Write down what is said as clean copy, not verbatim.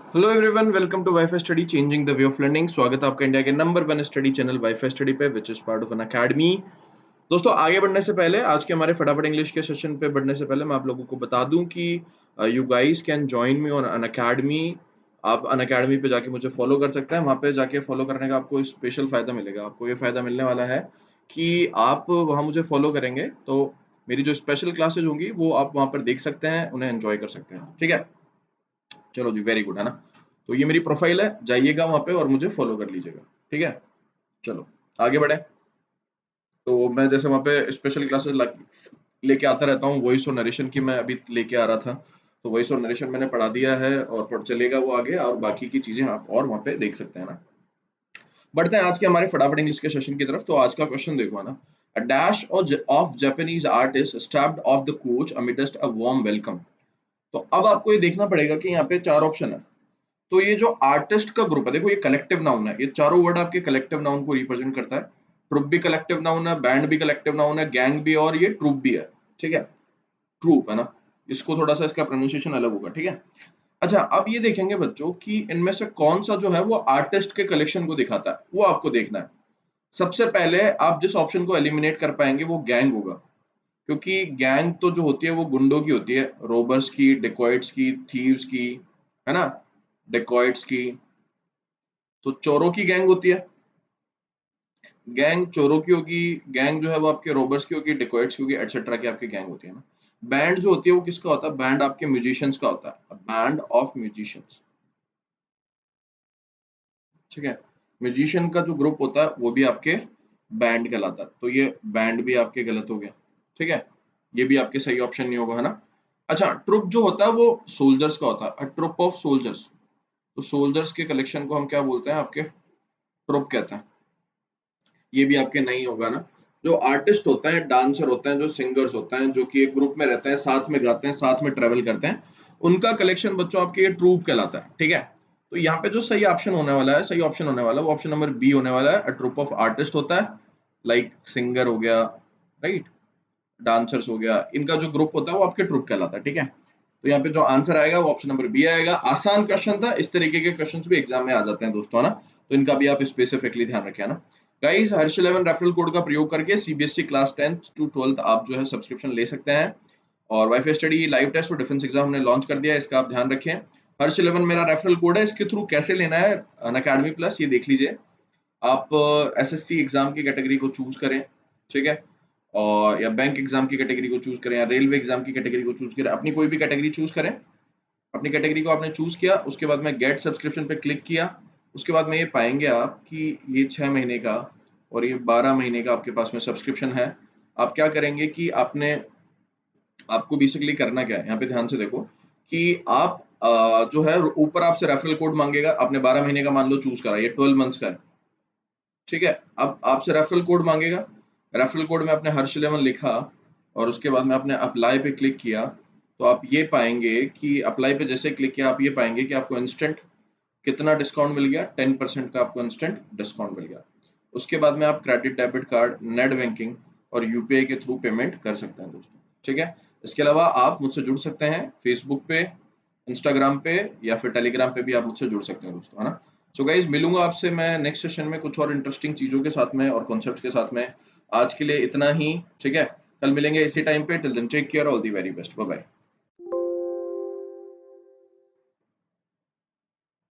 Hello everyone, welcome to WiFi study changing the way of learning. स्वागत है आपका India के number 1 study channel WiFi study पे, which is part of Unacademy. दोस्तों, आगे बढ़ने से पहले, आज के हमारे फटाफट इंग्लिश के सेशन पे बढ़ने से पहले मैं आप लोगों को बता दूं कि you guys can join me on Unacademy. आप अन अकेडमी पे जाके मुझे फॉलो कर सकते हैं। वहाँ पे जाके फॉलो करने का आपको स्पेशल फायदा मिलेगा। आपको ये फायदा मिलने वाला है कि आप वहाँ मुझे फॉलो करेंगे तो मेरी जो स्पेशल क्लासेज होंगी वो आप वहाँ पर देख सकते हैं, उन्हें एंजॉय कर सकते हैं। ठीक है, चलो जी, वेरी गुड, है ना। तो ये मेरी प्रोफाइल है, जाइएगा वहां पे और मुझे फॉलो कर लीजिएगा। ठीक है, चलो आगे बढ़े। तो मैं जैसे वहां पे स्पेशल क्लासेस लेके आता रहता हूँ। वॉइस और नरेशन की मैं अभी लेके आ रहा था, तो वॉइस और नरेशन मैंने पढ़ा दिया है और पढ़ चलेगा वो आगे, और बाकी की चीजें आप और वहां पे देख सकते हैं ना। बढ़ते हैं आज के हमारे फटाफट इंग्लिश के सेशन की तरफ। तो आज का क्वेश्चन देखो, है ना। A dash of Japanese artist stepped off the coach amidst a warm welcome. तो अब आपको ये देखना पड़ेगा कि यहाँ पे चार ऑप्शन है। तो ये जो आर्टिस्ट का ग्रुप है, देखो ये कलेक्टिव नाउन है। ये चारों वर्ड आपके कलेक्टिव नाउन को रिप्रेजेंट करता है। ट्रुप भी कलेक्टिव नाउन है, बैंड भी कलेक्टिव नाउन है, गैंग भी, और ये ट्रुप भी है। ठीक है, ट्रूप है ना। इसको थोड़ा सा इसका प्रोनाउंसिएशन अलग होगा। ठीक है, अच्छा अब ये देखेंगे बच्चों कि इनमें से कौन सा जो है वो आर्टिस्ट के कलेक्शन को दिखाता है, वो आपको देखना है। सबसे पहले आप जिस ऑप्शन को एलिमिनेट कर पाएंगे वो गैंग होगा, क्योंकि गैंग तो जो होती है वो गुंडों की होती है, रोबर्स की, डिकॉइट्स की, थीव्स की, है ना, डिकॉइट्स की। तो चोरों की गैंग होती है, गैंग चोरों की होगी। गैंग जो है वो आपके रोबर्स की होगी, डिकॉइट्स की होगी, एटसेट्रा की आपकी गैंग होती है ना। बैंड जो होती है वो किसका होता है? बैंड आपके म्यूजिशियंस का होता है, बैंड ऑफ म्यूजिशियंस। ठीक है, म्यूजिशियन का जो ग्रुप होता है वो भी आपके बैंड कहलाता है। तो ये बैंड भी आपके गलत हो गया। ठीक है, ये भी आपके सही ऑप्शन नहीं होगा, है ना। अच्छा, ट्रुप जो होता है वो सोल्जर्स का होता है, ट्रुप ऑफ सोल्जर्स। तो सोल्जर्स के कलेक्शन को हम क्या बोलते हैं? आपके ट्रुप कहते हैं। ये भी आपके नहीं होगा ना। जो आर्टिस्ट होते हैं, डांसर होते हैं, जो सिंगर्स होते हैं, जो कि एक ग्रुप में रहते हैं, साथ में गाते हैं, साथ में ट्रेवल करते हैं, उनका कलेक्शन बच्चों आपके ये ट्रूप कहलाता है। ठीक है, तो यहाँ पे जो सही ऑप्शन होने वाला है, सही ऑप्शन होने वाला है वो ऑप्शन नंबर बी होने वाला है। अ ट्रूप ऑफ आर्टिस्ट होता है, लाइक सिंगर हो गया, राइट, डांसर्स हो गया, इनका जो ग्रुप होता है वो आपके ट्रूप कहलाता है। ठीक है, तो यहाँ पे जो आंसर आएगा वो ऑप्शन नंबर बी आएगा। आसान क्वेश्चन था, इस तरीके के क्वेश्चंस भी एग्जाम में आ जाते हैं दोस्तों, है ना। तो इनका भी आप स्पेसिफिकली ध्यान रखें, है ना। गाइस, हर्ष 11 रेफरल कोड का प्रयोग करके CBSE class 10th to 12th आप जो है सब्सक्रिप्शन ले सकते हैं। और वाईफाई स्टडी लाइव टेस्ट और डिफेंस एग्जाम हमने लॉन्च कर दिया है, इसका आप ध्यान रखें। हर्ष 11 मेरा रेफरल कोड है, इसके थ्रू कैसे लेना है अन अकेडमी प्लस, ये देख लीजिए। आप एसएससी एग्जाम की कैटेगरी को चूज करें, ठीक है, और या बैंक एग्जाम की कैटेगरी को चूज करें, या रेलवे एग्जाम की कैटेगरी को चूज करें, अपनी कोई भी कैटेगरी चूज करें। अपनी कैटेगरी को आपने चूज किया, उसके बाद में गेट सब्सक्रिप्शन पे क्लिक किया। उसके बाद में ये पाएंगे आप कि ये 6 महीने का और ये 12 महीने का आपके पास में सब्सक्रिप्शन है। आप क्या करेंगे कि आपने, आपको बेसिकली करना क्या है, यहाँ पे ध्यान से देखो कि आप जो है ऊपर आपसे रेफरल कोड मांगेगा। आपने 12 महीने का मान लो चूज करा, ये 12 मंथ्स का है। ठीक है, अब आपसे रेफरल कोड मांगेगा। रेफरल कोड में आपने हर्ष 11 लिखा और उसके बाद में आपने अप्लाई पे क्लिक किया। तो आप ये पाएंगे कि अप्लाई पे जैसे क्लिक किया, आप ये पाएंगे कि आपको इंस्टेंट कितना डिस्काउंट मिल गया? 10% का आपको इंस्टेंट डिस्काउंट मिल गया। उसके बाद में आप credit, debit card, net banking और यूपीआई के थ्रू पेमेंट कर सकते हैं दोस्तों। ठीक है, इसके अलावा आप मुझसे जुड़ सकते हैं फेसबुक पे, इंस्टाग्राम पे, या फिर टेलीग्राम पे भी आप मुझसे जुड़ सकते हैं दोस्तों, है ना। सो गाइज, मिलूंगा आपसे मैं नेक्स्ट सेशन में कुछ और इंटरेस्टिंग चीजों के साथ में और कॉन्सेप्ट के साथ में। आज के लिए इतना ही, ठीक है। कल मिलेंगे इसी टाइम पे। Till then take care, all the very best, bye bye.